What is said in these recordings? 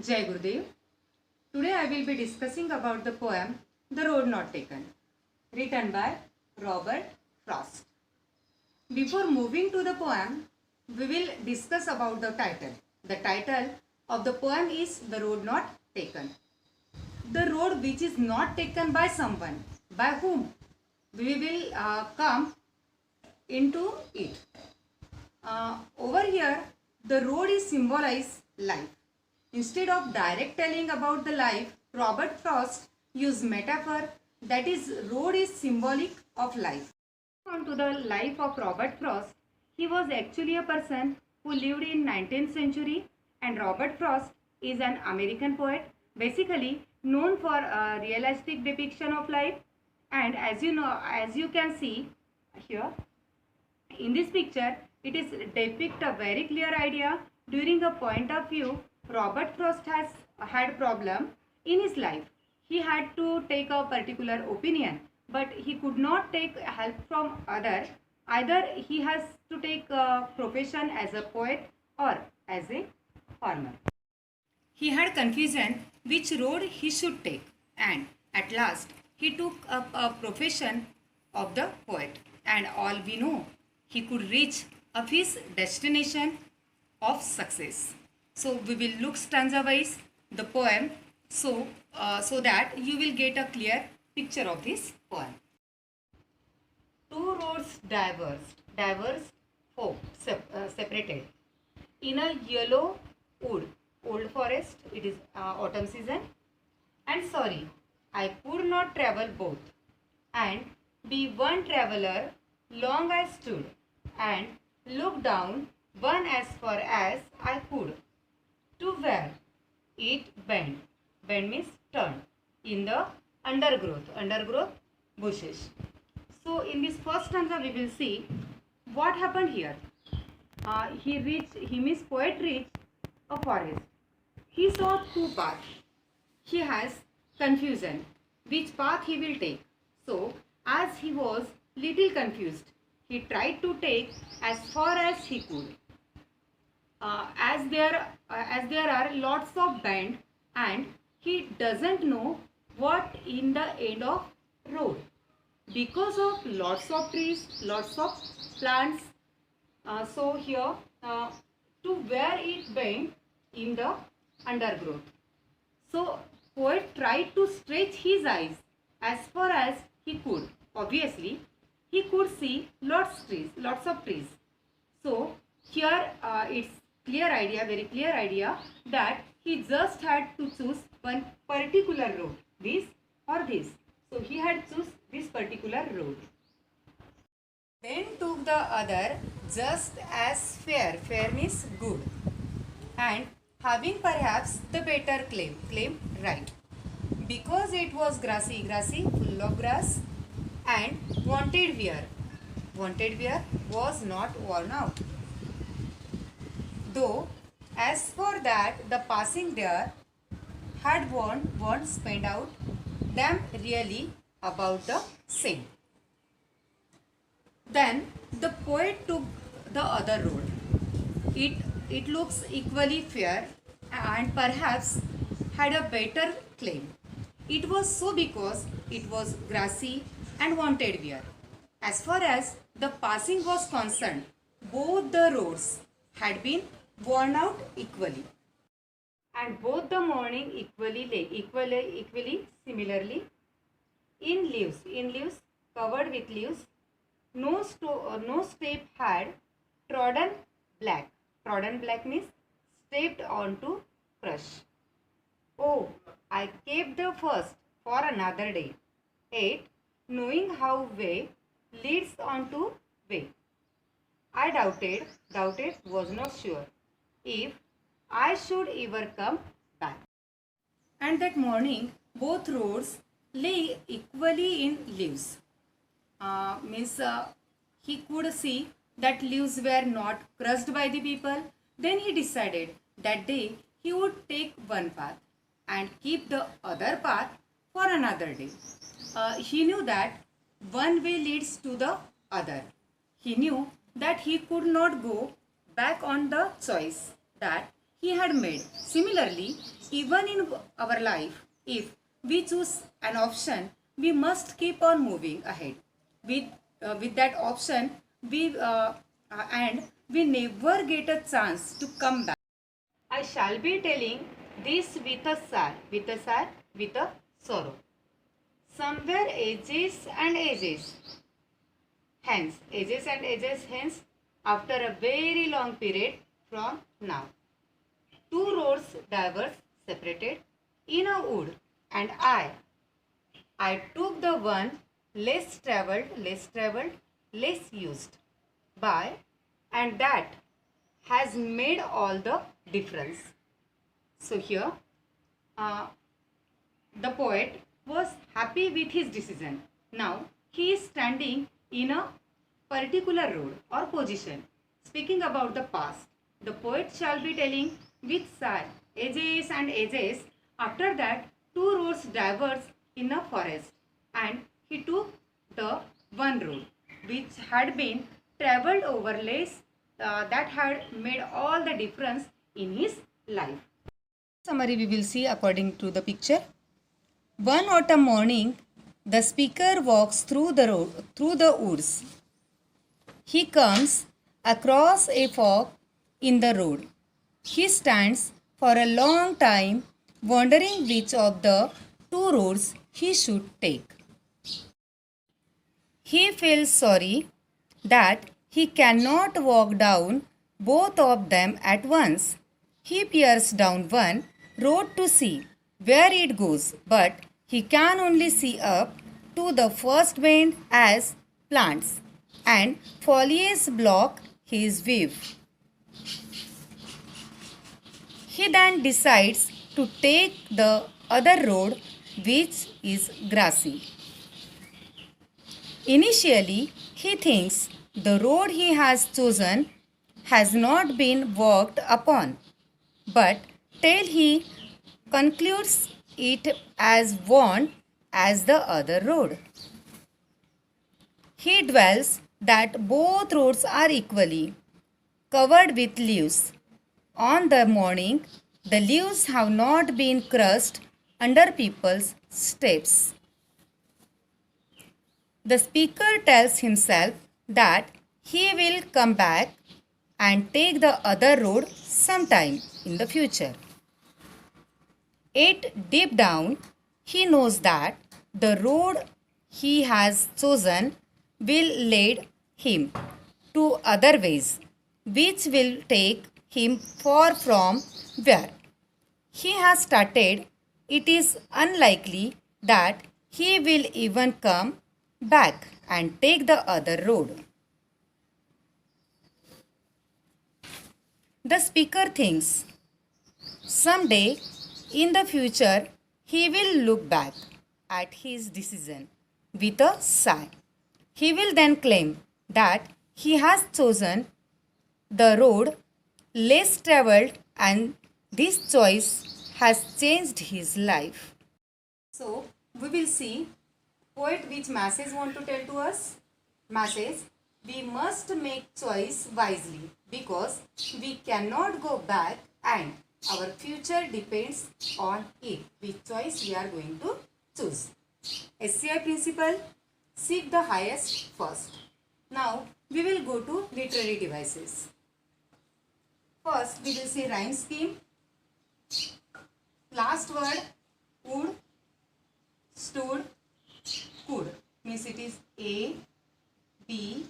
Jai Gurudev. Today I will be discussing about the poem The Road Not Taken, written by Robert Frost. Before moving to the poem, we will discuss about the title. The title of the poem is The Road Not Taken. The road which is not taken by someone. By whom? We will come into it. Over here, the road is symbolized life. Instead of direct telling about the life, Robert Frost used metaphor, that is, road is symbolic of life. On to the life of Robert Frost, he was actually a person who lived in 19th century, and Robert Frost is an American poet, basically known for a realistic depiction of life. And as you know, as you can see here, in this picture, it is depict a very clear idea. During a point of view, Robert Frost has had problem in his life. He had to take a particular opinion, but he could not take help from other. Either he has to take a profession as a poet or as a farmer. He had confusion which road he should take, and at last he took up a profession of the poet. And all we know, he could reach of his destination of success. So we will look stanza wise the poem, so that you will get a clear picture of this poem. Two roads diverged, separated. In a yellow wood, old forest, it is autumn season. And sorry, I could not travel both, and be one traveler. Long I stood, and looked down one as far as I could, to where it bent. Bend means turn. In the undergrowth bushes. So in this first stanza we will see what happened here. Poet reached a forest. He saw two paths. He has confusion which path he will take. So as he was little confused, he tried to take as far as he could. As there are lots of bend, and he doesn't know what in the end of road because of lots of trees, lots of plants. So here to where it bent in the undergrowth. So poet tried to stretch his eyes as far as he could. Obviously, he could see lots of trees. So here it's very clear idea that he just had to choose one particular road, this or this. So he had choose this particular road. Then took the other just as fair. Fair means good, and having perhaps the better claim right, because it was grassy, full of grass, and wanted wear was not worn out. Though as for that the passing there had won't spend out them really about the same. Then the poet took the other road. It looks equally fair and perhaps had a better claim. It was so because it was grassy and wanted wear. As far as the passing was concerned, both the roads had been worn out equally, and both the morning equally similarly in leaves covered with leaves. No step had trodden black. Trodden black means stepped onto crush. Oh, I kept the first for another day, yet knowing how way leads on to way. I doubted, was not sure if I should ever come back. And that morning, both roads lay equally in leaves. He could see that leaves were not crushed by the people. Then he decided that day he would take one path and keep the other path for another day. He knew that one way leads to the other. He knew that he could not go back on the choice that he had made. Similarly, even in our life, if we choose an option, we must keep on moving ahead. With that option, and we never get a chance to come back. I shall be telling this with a sorrow. Somewhere ages and ages hence, after a very long period from now. Two roads diverged, separated in a wood, and I took the one less used by, and that has made all the difference. So here, uh, the poet was happy with his decision. Now he is standing in a particular road or position. Speaking about the past, the poet shall be telling with sigh, ages and ages. After that, two roads diverged in a forest, and he took the one road which had been travelled over less, that had made all the difference in his life. Summary we will see according to the picture. One autumn morning, the speaker walks through the woods. He comes across a fork in the road. He stands for a long time, wondering which of the two roads he should take. He feels sorry that he cannot walk down both of them at once. He peers down one road to see where it goes, but he can only see up to the first bend as plants and foliage block his view. He then decides to take the other road, which is grassy. Initially, he thinks the road he has chosen has not been walked upon, but till he concludes it as worn as the other road. He dwells that both roads are equally covered with leaves. On the morning, the leaves have not been crushed under people's steps. The speaker tells himself that he will come back and take the other road sometime in the future. Yet deep down, he knows that the road he has chosen will lead him to other ways, which will take him far from where he has started. It is unlikely that he will even come back and take the other road. The speaker thinks someday in the future he will look back at his decision with a sigh. He will then claim that he has chosen the road less traveled, and this choice has changed his life. So, we will see poet which message want to tell to us. Message: we must make choice wisely because we cannot go back and our future depends on it, which choice we are going to choose. SCI principle: seek the highest first. Now we will go to literary devices. First we will see rhyme scheme. Last word would, stood, could, means it is A, B,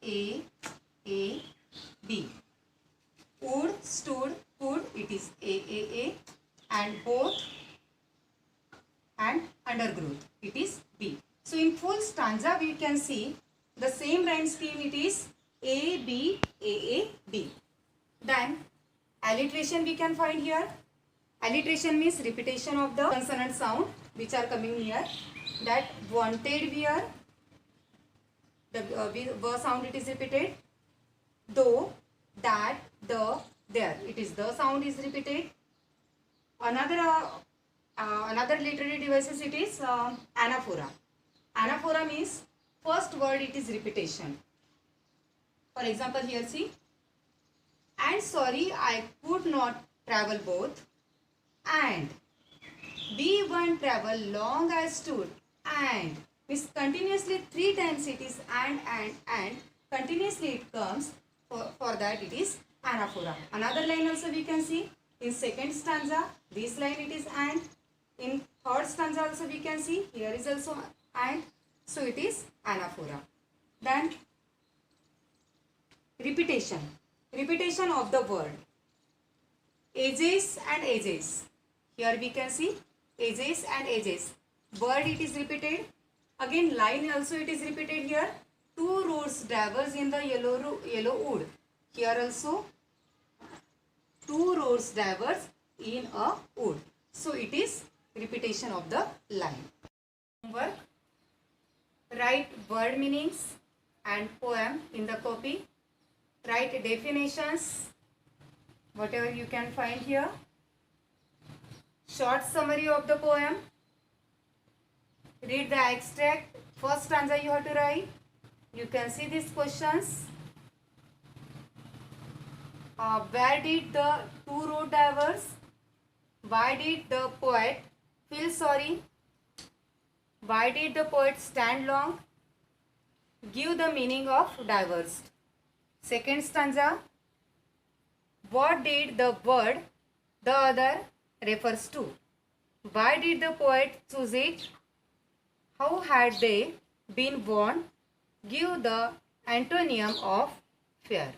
A, B. Would, stood, could, it is A, and both and undergrowth, it is B. So in full stanza we can see the same rhyme scheme, it is A, B, B. Then alliteration we can find here. Alliteration means repetition of the consonant sound which are coming here. That wanted where, the ver sound it is repeated. Though, that, the, there, it is the sound is repeated. Another literary devices, it is anaphora. Anaphora means first word it is repetition. For example, here see, and sorry I could not travel both. and. B1 travel long as stood, and means continuously 3 times it is and continuously it comes. For that it is anaphora. Another line also we can see in second stanza. This line it is and. In third stanza also we can see here is also and. So it is anaphora. Then repetition. Repetition of the word. Ages and ages. Here we can see ages and ages. Word it is repeated. Again line also it is repeated here. 2 roads diverge in the yellow wood. Here also 2 roads diverge in a wood. So it is repetition of the line. Homework. Write word meanings and poem in the copy. Write definitions, whatever you can find here. Short summary of the poem. Read the extract. First stanza you have to write. You can see these questions. Where did the 2 roads diverge? Why did the poet feel sorry? Why did the poet stand long? Give the meaning of diverged. Second stanza. What did the word the other refers to? Why did the poet choose it? How had they been born? Give the antonym of fair.